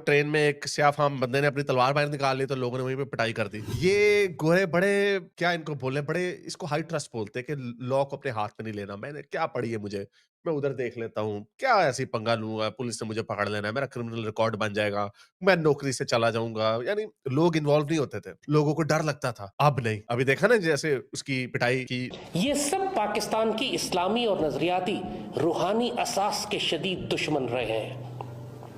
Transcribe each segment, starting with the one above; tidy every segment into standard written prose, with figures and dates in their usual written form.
Train में एक स्याफाम बंदे ने अपनी तलवार बाहर निकाल ली तो लोगों ने वहीं पे पिटाई कर दी। ये गोरे बड़े क्या इनको बोले बड़े इसको हाई ट्रस्ट बोलते हैं कि लॉ को अपने हाथ में नहीं लेना। मैंने क्या पढ़ी है मुझे, मैं उधर देख लेता हूँ। क्या ऐसी पंगा लूँगा, पुलिस ने मुझे पकड़ लेना है, मेरा क्रिमिनल रिकॉर्ड बन जाएगा, मैं नौकरी से चला जाऊँगा। यानी लोग इन्वॉल्व नहीं होते थे। लोगों को डर लगता था। अब नहीं। अभी देखा ना जैसे उसकी पिटाई की। ये सब पाकिस्तान की इस्लामी और नजरियाती रूहानी असास के शदीद दुश्मन रहे हैं।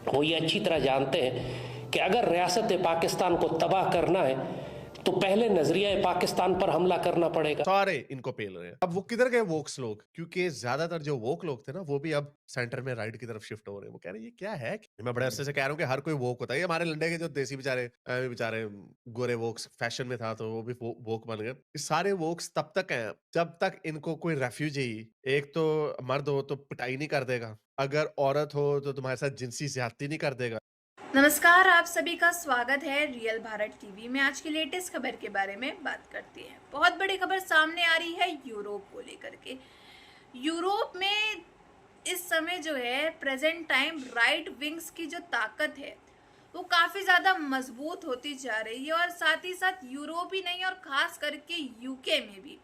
वो ये अच्छी तरह जानते हैं कि अगर रियासत पाकिस्तान को तबाह करना है तो पहले नजरिया पाकिस्तान पर हमला करना पड़ेगा। सारे इनको पेल रहे हैं। अब वो किधर गए वोक्स लोग? क्योंकि ज्यादातर जो वोक लोग थे ना वो भी अब सेंटर में राइट की तरफ शिफ्ट हो रहे हैं। वो कह रहे हैं ये क्या है? मैं बड़े अरसे से कह रहा हूँ कि हर कोई वोक होता है। ये हमारे लंडे के जो देसी बेचारे बेचारे गोरे वोक्स फैशन में था तो वो भी वोक बन गए। ये सारे वोक्स तब तक हैं जब तक इनको कोई रेफ्यूजी, एक तो मर्द हो तो पिटाई नहीं कर देगा, अगर औरत हो तो तुम्हारे साथ जिनसी ज्यादती नहीं कर देगा। नमस्कार, आप सभी का स्वागत है रियल भारत टीवी में। आज की लेटेस्ट खबर के बारे में बात करते हैं। बहुत बड़ी खबर सामने आ रही है यूरोप को लेकर के। यूरोप में इस समय जो है प्रेजेंट टाइम राइट विंग्स की जो ताकत है वो काफी ज्यादा मजबूत होती जा रही है और साथ ही साथ यूरोप ही नहीं और खास करके यूके में भी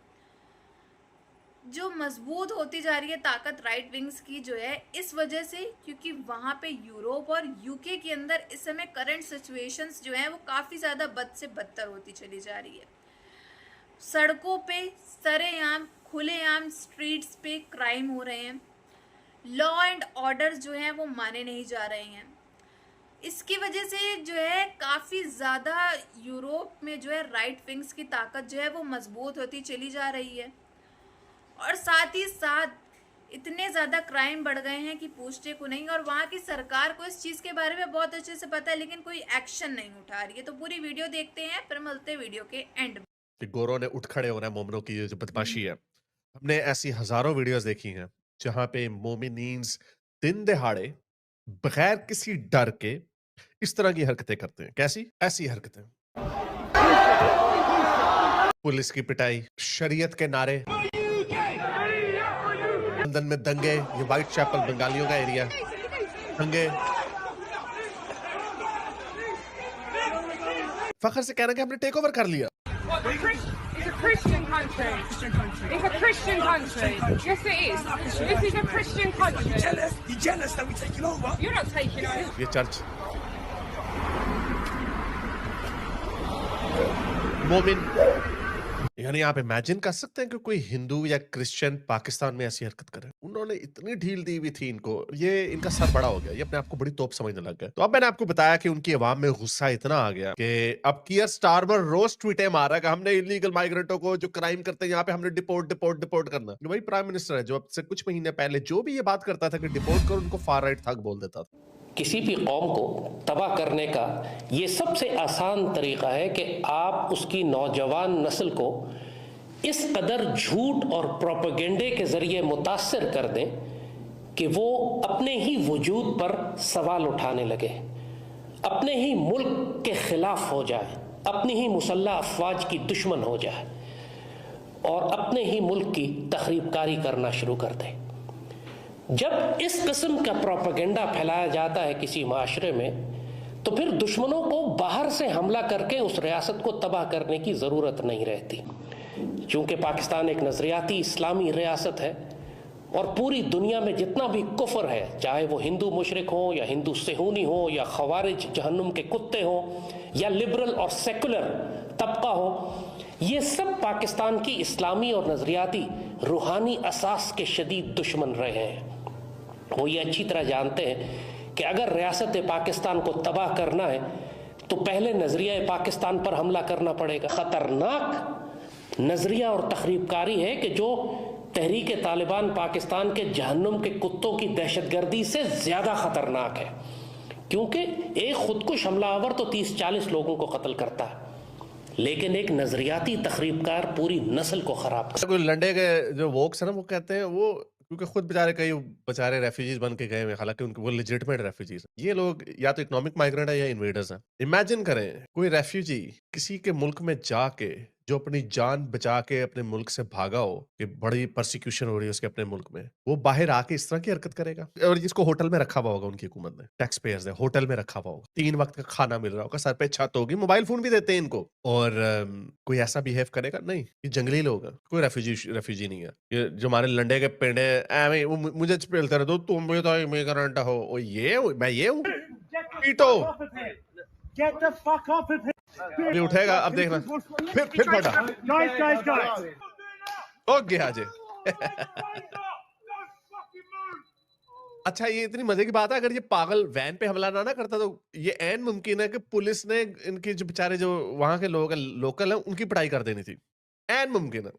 जो मजबूत होती जा रही है ताकत राइट विंग्स की जो है इस वजह से, क्योंकि वहां पे यूरोप और यूके के अंदर इस समय करंट सिचुएशंस जो है वो काफी ज्यादा बद से बदतर होती चली जा रही है। सड़कों पे सरेआम खुलेआम स्ट्रीट्स पे क्राइम हो रहे हैं, लॉ एंड ऑर्डर जो है वो माने नहीं जा रहे हैं। इसकी वजह से जो है काफी ज्यादा यूरोप में जो है राइट विंग्स की ताकत जो है वो मजबूत होती चली जा रही है और साथ ही साथ इतने ज़्यादा क्राइम बढ़ गए हैं कि पूछने को नहीं। और वहाँ की सरकार को इस चीज़ के बारे में बहुत अच्छे से पता है लेकिन कोई एक्शन नहीं उठा रही है। तो पूरी वीडियो देखते हैं, फिर मिलते हैं वीडियो के एंड में। कि गोरों ने उठ खड़े होना है मोमनों की ये जो बदमाशी है। हमने ऐसी हजारों वीडियोस देखी हैं जहां पे मोमिनीन्स दिन दहाड़े बगैर किसी डर के इस तरह की हरकतें करते हैं। कैसी? ऐसी हरकतें। पुलिस की पिटाई, शरीयत के नारे, लंदन में दंगे, ये व्हाइट चैपल बंगालियों का एरिया, दंगे। फखर से कहना कि हमने टेक ओवर कर लिया। It's a Christian country. It's a Christian country. Yes, it is. This is a Christian country. You're jealous that we're taking over? You're not taking over. ये church मोमिन, यानी आप इमेजिन कर सकते हैं कि कोई हिंदू या क्रिश्चियन पाकिस्तान में ऐसी हरकत करे। उन्होंने इतनी ढील दी हुई थी इनको, ये इनका सर बड़ा हो गया, ये अपने आप को बड़ी तोप समझने लग गए। तो अब मैंने आपको बताया कि उनकी आवाम में गुस्सा इतना आ गया कि अब कियर स्टारमर रोज ट्वीटें मारा कि हमने इलीगल माइग्रेंटों को जो क्राइम करते हैं यहाँ पे हमने डिपोर्ट करना। वही प्राइम मिनिस्टर है जो अब से कुछ महीने पहले जो भी ये बात करता था कि डिपोर्ट करो, उनको फार राइट थग बोल देता था। किसी भी कौम को तबाह करने का ये सबसे आसान तरीका है कि आप उसकी नौजवान नस्ल को इस कदर झूठ और प्रोपेगेंडे के जरिए मुतासर कर दें कि वो अपने ही वजूद पर सवाल उठाने लगे, अपने ही मुल्क के खिलाफ हो जाए, अपनी ही मुसल्लह अफवाज की दुश्मन हो जाए और अपने ही मुल्क की तखरीबकारी करना शुरू कर दे। जब इस किस्म का प्रोपेगेंडा फैलाया जाता है किसी माशरे में तो फिर दुश्मनों को बाहर से हमला करके उस रियासत को तबाह करने की ज़रूरत नहीं रहती। चूँकि पाकिस्तान एक नज़रियाती इस्लामी रियासत है और पूरी दुनिया में जितना भी कुफ्र है, चाहे वो हिंदू मुशरिक हो या हिंदू सेहूनी हो या खवारिज जहन्नुम के कुत्ते हो या लिबरल और सेकुलर तबका हो, ये सब पाकिस्तान की इस्लामी और नज़रियाती रूहानी असास के शदीद दुश्मन रहे हैं। वो ये अच्छी तरह जानते हैं कि अगर रियासत पाकिस्तान को तबाह करना है तो पहले नजरिया पाकिस्तान पर हमला करना पड़ेगा। खतरनाक नजरिया और तखरीबकारी है कि जो तहरीक तालिबान पाकिस्तान के जहन्नुम के कुत्तों की दहशतगर्दी से ज्यादा खतरनाक है, क्योंकि एक खुदकुश हमलावर तो 30-40 लोगों को कत्ल करता है लेकिन एक नजरियाती तखरीबकार पूरी नस्ल को खराब करता है। कोई लंडे के जो वोक्स है ना वो कहते हैं वो क्योंकि खुद बेचारे कई बेचारे रेफ्यूजीज बन के गए हैं, हालांकि उनके वो लेजिटिमेट रेफ्यूजीज हैं। ये लोग या तो इकोनॉमिक माइग्रेंट है या इन्वेडर्स हैं। इमेजिन करें कोई रेफ्यूजी किसी के मुल्क में जाके जो अपनी जान बचा के अपने मुल्क से भागा हो कि बड़ी परसिक्यूशन हो रही है उसके अपने मुल्क में, वो बाहर आके इस तरह की हरकत करेगा? और जिसको होटल में रखा हुआ होगा उनकी हुकूमत ने, टैक्स पेयर्स ने होटल में रखा हुआ होगा, 3 वक्त का खाना मिल रहा होगा, सर पे छत होगी, मोबाइल फोन भी देते हैं इनको, और कोई ऐसा बिहेव करेगा? नहीं, ये जंगली लोग हैं, कोई रेफ्यूजी नहीं है। ये जो हमारे लंडे के पेड़े एवे मुझे पेलते रहे, तो तुम भी तो इमिग्रेंट हो, ओ ये मैं ये हूँ, पीटो। Get the fuck off of him! अभी उठेगा, अब देखना, फिर फटा। Guys! ओ गया जे। अच्छा, ये इतनी मजे की बात है, अगर ये पागल वैन पे हमला ना करता तो ये ऐन मुमकिन है कि पुलिस ने इनके जो बेचारे जो वहां के लोग हैं, लोकल हैं, उनकी पिटाई कर देनी थी। ऐन मुमकिन है।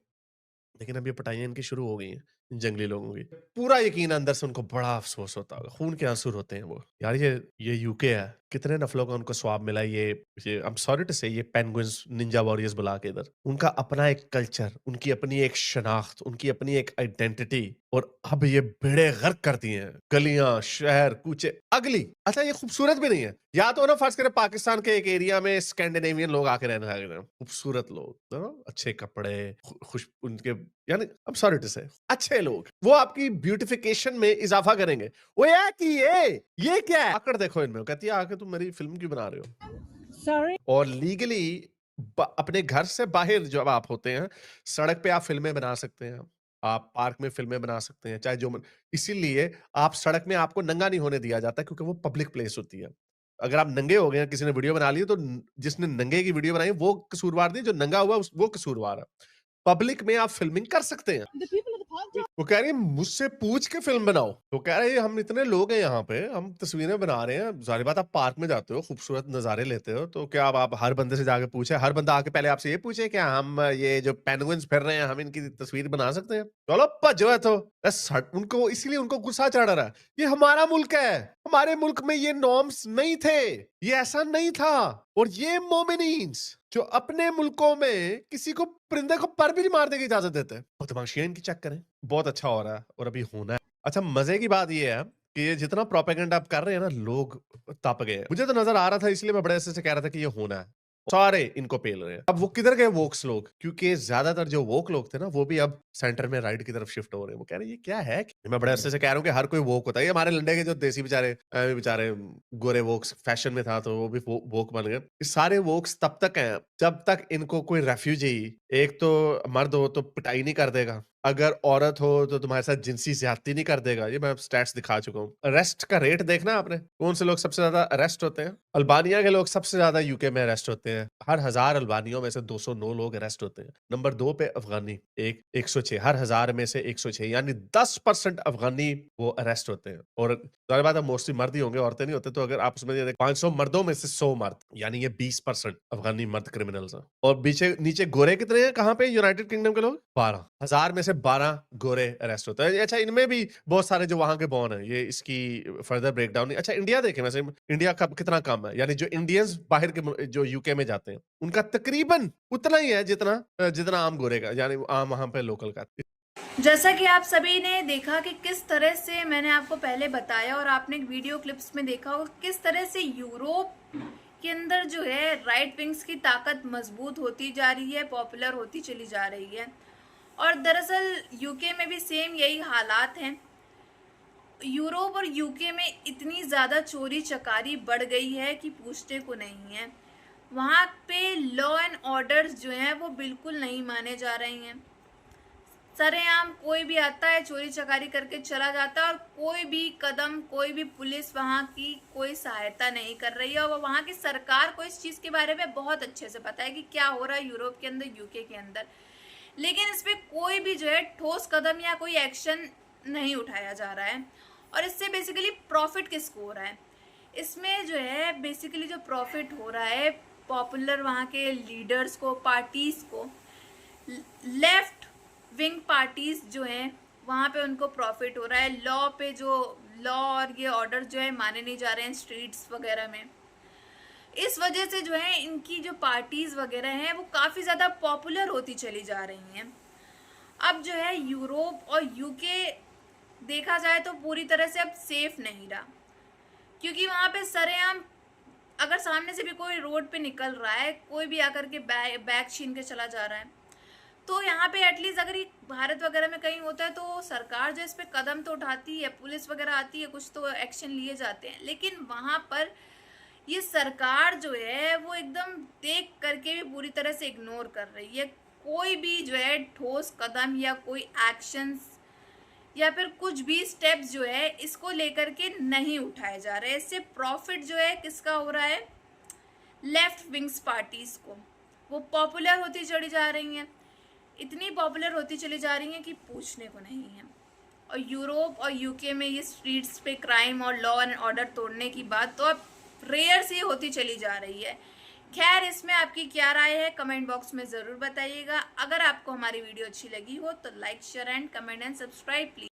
लेकिन अब ये पिटाइयाँ इनकी शुरू हो गई हैं, इन जंगली लोगों की। पूरा यकीन है अंदर से उनको बड़ा अफ़सोस होता होगा, खून के आंसू रोते हैं वो। यार ये यूके है, कितने नफ़लों का उनको स्वाब मिला, ये आई एम सॉरी टू से, ये पेंगुइन्स, निंजा वॉरियर्स बुला के इधर। उनका अपना एक कल्चर, उनकी अपनी एक शनाख्त, उनकी अपनी एक आइडेंटिटी, और अब ये बेड़े गर्क कर दिए हैं। गलियाँ, शहर, कूचे, अगली। अच्छा, ये खूबसूरत भी नहीं है। या तो ना फ़र्ज़ करें पाकिस्तान के एक एरिया में स्कैंडिनेवियन लोग आके रहने लगे हैं, खूबसूरत लोग, अच्छे कपड़े, खुश उनके, यानी आई एम सॉरी टू से, अच्छे लोग, वो आपकी ब्यूटिफिकेशन में इज़ाफ़ा करेंगे। वो ये क्या है? आकड़ देखो इनमें, कहती है आके तुम मेरी फ़िल्म क्यों बना रहे हो? Sorry? और लीगली अपने घर से बाहर जब आप होते हैं, सड़क पे आप फ़िल्में बना सकते हैं। आप पार्क में फ़िल्में बना सकते हैं, चाहे जो मन, इसीलिए आप सड़क में आपको नंगा नहीं होने दिया जाता, क्योंकि वो पब्लिक प्लेस होती है। अगर आप नंगे हो गए हैं, किसी ने वीडियो बना ली है, तो जिसने नंगे की वीडियो बनाई वो कसूरवार नहीं, जो नंगा हुआ वो कसूरवार है। पब्लिक में आप फ़िल्मिंग कर सकते हैं। The people of the podcast. वो कह रही है मुझसे पूछ के फ़िल्म बनाओ। वो कह रहे हैं हम इतने लोग हैं यहाँ पे, हम तस्वीरें बना रहे हैं। ज़ाहिर बात, आप पार्क में जाते हो, खूबसूरत नज़ारे लेते हो, तो क्या अब आप हर बंदे से जाके पूछे, हर बंदा आके पहले आपसे ये पूछे क्या हम ये जो पेंगुइन्स फिर रहे हैं, हम इनकी तस्वीर बना सकते हैं? चलो भज्जो इत्थों। उनको इसलिए उनको गुस्सा चढ़ रहा है। ये हमारा मुल्क है। हमारे मुल्क में ये नॉर्म्स नहीं थे। ये ऐसा नहीं था। और ये मोमिनीन्स जो अपने मुल्कों में किसी को, परिंदे को पर भी नहीं मारने की इजाज़त देते हैं। बदमाशियाँ इनकी चेक करें। बहुत अच्छा हो रहा है और अभी होना है। अच्छा, मज़े की बात ये है कि ये जितना प्रोपेगेंडा आप कर रहे हैं ना, लोग तप गए हैं। मुझे तो नज़र आ रहा था, इसलिए मैं बड़े अच्छे से कह रहा था कि ये होना है। सारे इनको पेल रहे हैं। अब वो किधर गए वोक्स लोग? क्योंकि ज़्यादातर जो वोक लोग थे ना, वो भी अब सेंटर में राइट की तरफ शिफ्ट हो रहे हैं। वो कह रहे हैं ये क्या है? मैं बड़े अच्छे से कह रहा हूँ कि हर कोई वोक होता है। ये हमारे लंडे के जो देसी बेचारे गोरे वोक्स फैशन में था, तो वो भी वोक बन गए। ये सारे वोक्स तब तक हैं जब तक इनको कोई रेफ्यूजी, एक तो मर्द हो तो पिटाई नहीं कर देगा, अगर औरत हो तो तुम्हारे साथ जिनसी ज़्यादती नहीं कर देगा। ये मैं स्टैट्स दिखा चुका हूँ। अरेस्ट का रेट देखना आपने, कौन से लोग सबसे ज़्यादा अरेस्ट होते हैं? अल्बानिया के लोग सबसे ज़्यादा यूके में अरेस्ट होते हैं। हर 1000 अल्बानियों में से 209 लोग अरेस्ट होते हैं। नंबर 2 पे अफ़गानी, 106, हर 1000 में से 106, यानी 10% अफ़गानी वो अरेस्ट होते हैं। और ज़ाहिर बात है मोस्टली मर्द ही होंगे, औरतें नहीं होते। तो अगर आप उसमें 500 मर्दों में से 100 मर्द, यानी ये 20% अफ़गानी मर्द क्रिमिनल्स हैं। और नीचे गोरे कितने हैं? कहाँ पे? यूनाइटेड किंगडम के लोग 12, 1000 में से 12 गोरे अरेस्ट होते हैं। अच्छा, इनमें भी बहुत सारे जो वहाँ के बॉर्न हैं, ये इसकी फर्दर ब्रेकडाउन नहीं। अच्छा, इंडिया देखें, वैसे इंडिया का कितना कम है, यानी जो इंडियंस बाहर के जो यूके में जाते हैं, उनका तकरीबन उतना ही है जितना आम गोरे का, यानी आम वहाँ पे लोकल का। जैसा कि आप सभी ने देखा कि किस तरह से मैंने आपको पहले बताया, और आपने वीडियो क्लिप्स में देखा होगा किस तरह से यूरोप के अंदर जो है राइट विंग्स की ताकत मजबूत होती जा रही है, पॉपुलर होती चली जा रही है। और दरअसल यूके में भी सेम यही हालात हैं। यूरोप और यूके में इतनी ज़्यादा चोरी चकारी बढ़ गई है कि पूछने को नहीं है। वहाँ पे लॉ एंड ऑर्डर्स जो हैं वो बिल्कुल नहीं माने जा रहे हैं। सरेआम कोई भी आता है, चोरी चकारी करके चला जाता है, और कोई भी कदम, कोई भी पुलिस वहाँ की कोई सहायता नहीं कर रही है। और वहाँ की सरकार को इस चीज़ के बारे में बहुत अच्छे से पता है कि क्या हो रहा है यूरोप के अंदर, यूके के अंदर, लेकिन इस पर कोई भी जो है ठोस कदम या कोई एक्शन नहीं उठाया जा रहा है। और इससे बेसिकली प्रॉफिट किसको हो रहा है? इसमें जो है बेसिकली जो प्रॉफिट हो रहा है पॉपुलर वहाँ के लीडर्स को, पार्टीज़ को, लेफ्ट विंग पार्टीज जो हैं वहाँ पे उनको प्रॉफिट हो रहा है। लॉ पे जो लॉ और ये ऑर्डर जो है माने नहीं जा रहे हैं स्ट्रीट्स वगैरह में। इस वजह से जो है इनकी जो पार्टीज वगैरह हैं वो काफ़ी ज़्यादा पॉपुलर होती चली जा रही हैं। अब जो है यूरोप और यूके देखा जाए तो पूरी तरह से अब सेफ नहीं रहा, क्योंकि वहाँ पे सरेआम अगर सामने से भी कोई रोड पे निकल रहा है, कोई भी आकर के बैग छीन के चला जा रहा है, तो यहाँ पे एटलीस्ट अगर ये भारत वगैरह में कहीं होता है तो सरकार जो इस पे कदम तो उठाती है, पुलिस वगैरह आती है, कुछ तो एक्शन लिए जाते हैं। लेकिन वहाँ पर ये सरकार जो है वो एकदम देख करके भी पूरी तरह से इग्नोर कर रही है। कोई भी जो है ठोस कदम या कोई एक्शंस या फिर कुछ भी स्टेप्स जो है इसको लेकर के नहीं उठाए जा रहे हैं। इससे प्रॉफिट जो है किसका हो रहा है? लेफ्ट विंग्स पार्टीज को। वो पॉपुलर होती चली जा रही हैं, इतनी पॉपुलर होती चली जा रही हैं कि पूछने को नहीं है। और यूरोप और यूके में ये स्ट्रीट्स पे क्राइम और लॉ एंड ऑर्डर तोड़ने की बात तो अब रेयर सी होती चली जा रही है। खैर, इसमें आपकी क्या राय है कमेंट बॉक्स में ज़रूर बताइएगा। अगर आपको हमारी वीडियो अच्छी लगी हो तो like, share and comment and subscribe please.